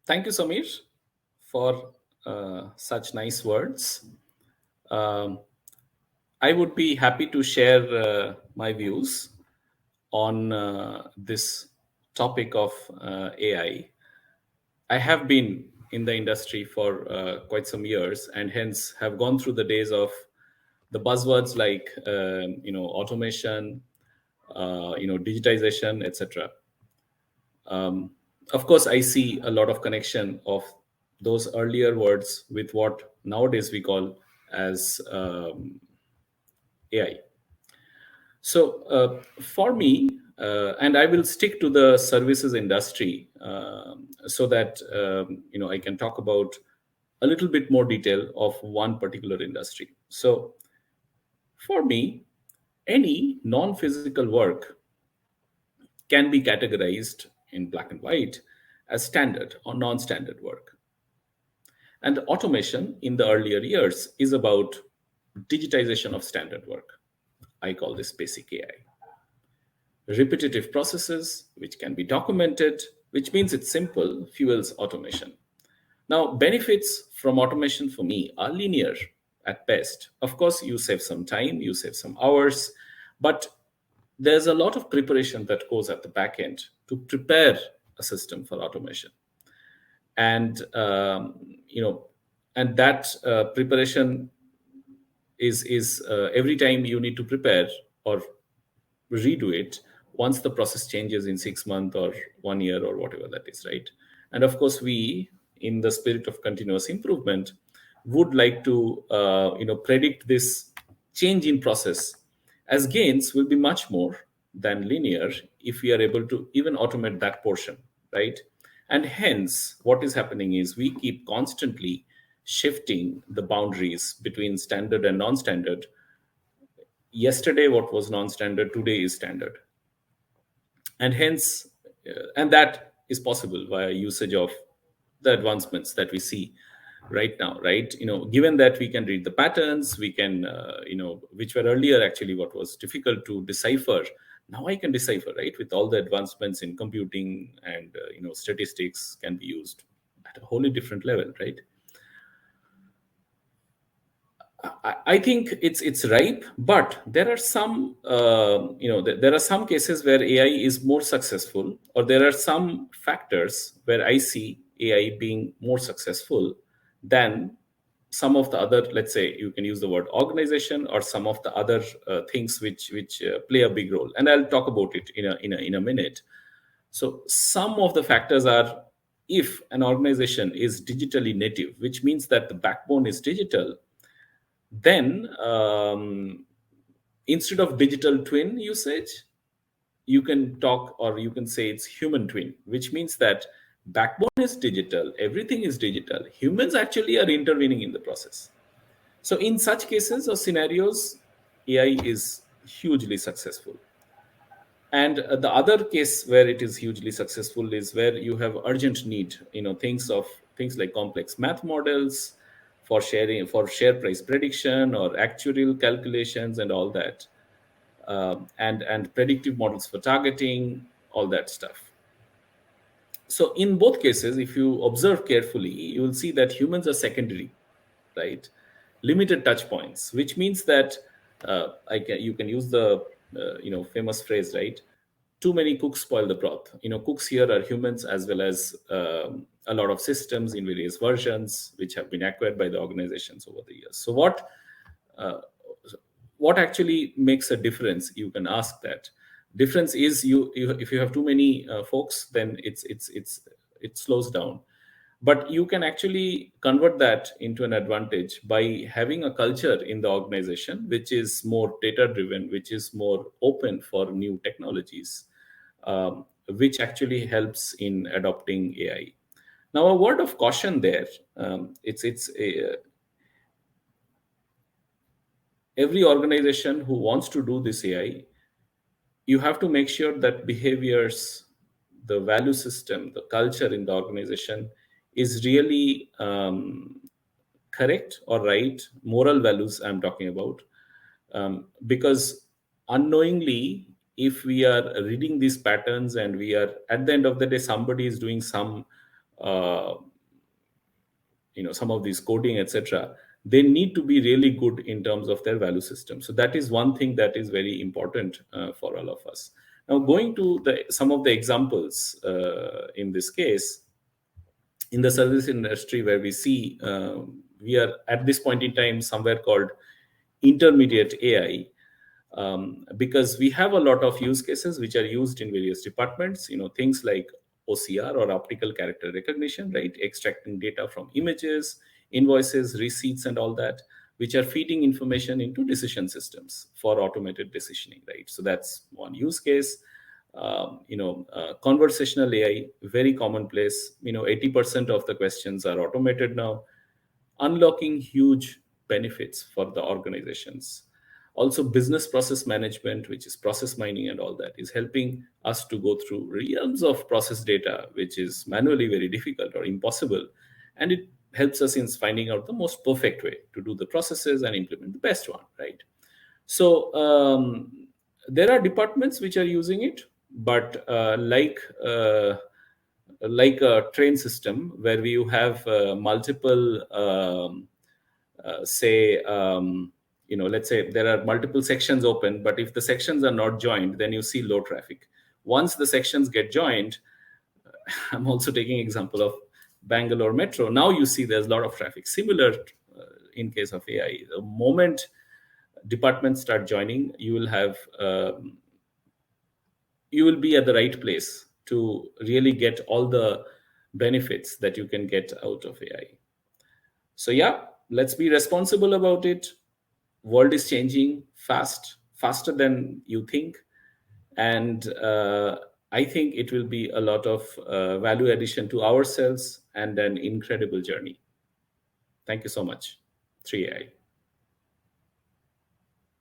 Thank you, Samir, for such nice words. Um, I would be happy to share my views on this topic of AI. I have been in the industry for quite some years, and hence have gone through the days of the buzzwords like automation, digitization, etc. Um, of course, I see a lot of connection of those earlier words with what nowadays we call as AI. So for me, and I will stick to the services industry so that I can talk about a little bit more detail of one particular industry. So for me, any non-physical work can be categorized in black and white as standard or non-standard work. And automation in the earlier years is about digitization of standard work. I call this basic AI. Repetitive processes, which can be documented, which means it's simple, fuels automation. Now, benefits from automation for me are linear at best. Of course, you save some time, you save some hours, but there's a lot of preparation that goes at the back end to prepare a system for automation. And, and that preparation is every time you need to prepare or redo it once the process changes in 6 months or 1 year or whatever that is, right? And of course, we, in the spirit of continuous improvement, would like to predict this change in process, as gains will be much more than linear if we are able to even automate that portion, right? And hence what is happening is we keep constantly shifting the boundaries between standard and non-standard. Yesterday what was non-standard today is standard, and hence and that is possible via usage of the advancements that we see right now, right? Given that we can read the patterns, we can which were earlier actually what was difficult to decipher, now I can decipher, right? With all the advancements in computing and statistics can be used at a wholly different level, right? I think it's ripe, but there are some there are some cases where AI is more successful, or there are some factors where I see AI being more successful than some of the other. Let's say you can use the word organization or some of the other things which play a big role, and I'll talk about it in a minute. So some of the factors are, if an organization is digitally native, which means that the backbone is digital, then instead of digital twin usage, you can talk or you can say it's human twin, which means that backbone is digital, everything is digital, humans actually are intervening in the process. So in such cases or scenarios, AI is hugely successful. And the other case where it is hugely successful is where you have urgent need, things like complex math models for sharing, for share price prediction or actuarial calculations and all that, and predictive models for targeting, all that stuff. So in both cases, if you observe carefully, you will see that humans are secondary, right? Limited touch points, which means that you can use the famous phrase, right? Too many cooks spoil the broth. Cooks here are humans as well as a lot of systems in various versions which have been acquired by the organizations over the years. So uh, what actually makes a difference? You can ask that. Difference is you if you have too many folks, then it slows down. But you can actually convert that into an advantage by having a culture in the organization which is more data driven, which is more open for new technologies, which actually helps in adopting AI. Now, a word of caution there. Every organization who wants to do this AI, you have to make sure that behaviors, the value system, the culture in the organization is really correct or right, moral values I'm talking about. Because unknowingly, if we are reading these patterns and we are, at the end of the day, somebody is doing some uh, some of these coding, etc., they need to be really good in terms of their value system. So that is one thing that is very important for all of us. Now, going to some of the examples in this case, in the service industry, where we see we are at this point in time somewhere called intermediate AI, because we have a lot of use cases which are used in various departments. Things like OCR, or optical character recognition, right? Extracting data from images, invoices, receipts, and all that, which are feeding information into decision systems for automated decisioning, right? So that's one use case. Conversational AI, very commonplace. 80% of the questions are automated now, unlocking huge benefits for the organizations. Also, business process management, which is process mining and all that, is helping us to go through realms of process data, which is manually very difficult or impossible. And it helps us in finding out the most perfect way to do the processes and implement the best one, right? So there are departments which are using it, but like a train system where you have multiple, say, let's say there are multiple sections open, but if the sections are not joined, then you see low traffic. Once the sections get joined, I'm also taking example of Bangalore Metro. Now you see there's a lot of traffic. Similar in case of AI. The moment departments start joining, you will be at the right place to really get all the benefits that you can get out of AI. So yeah, let's be responsible about it. World is changing faster than you think, and I think it will be a lot of value addition to ourselves and an incredible journey. Thank you so much. 3AI.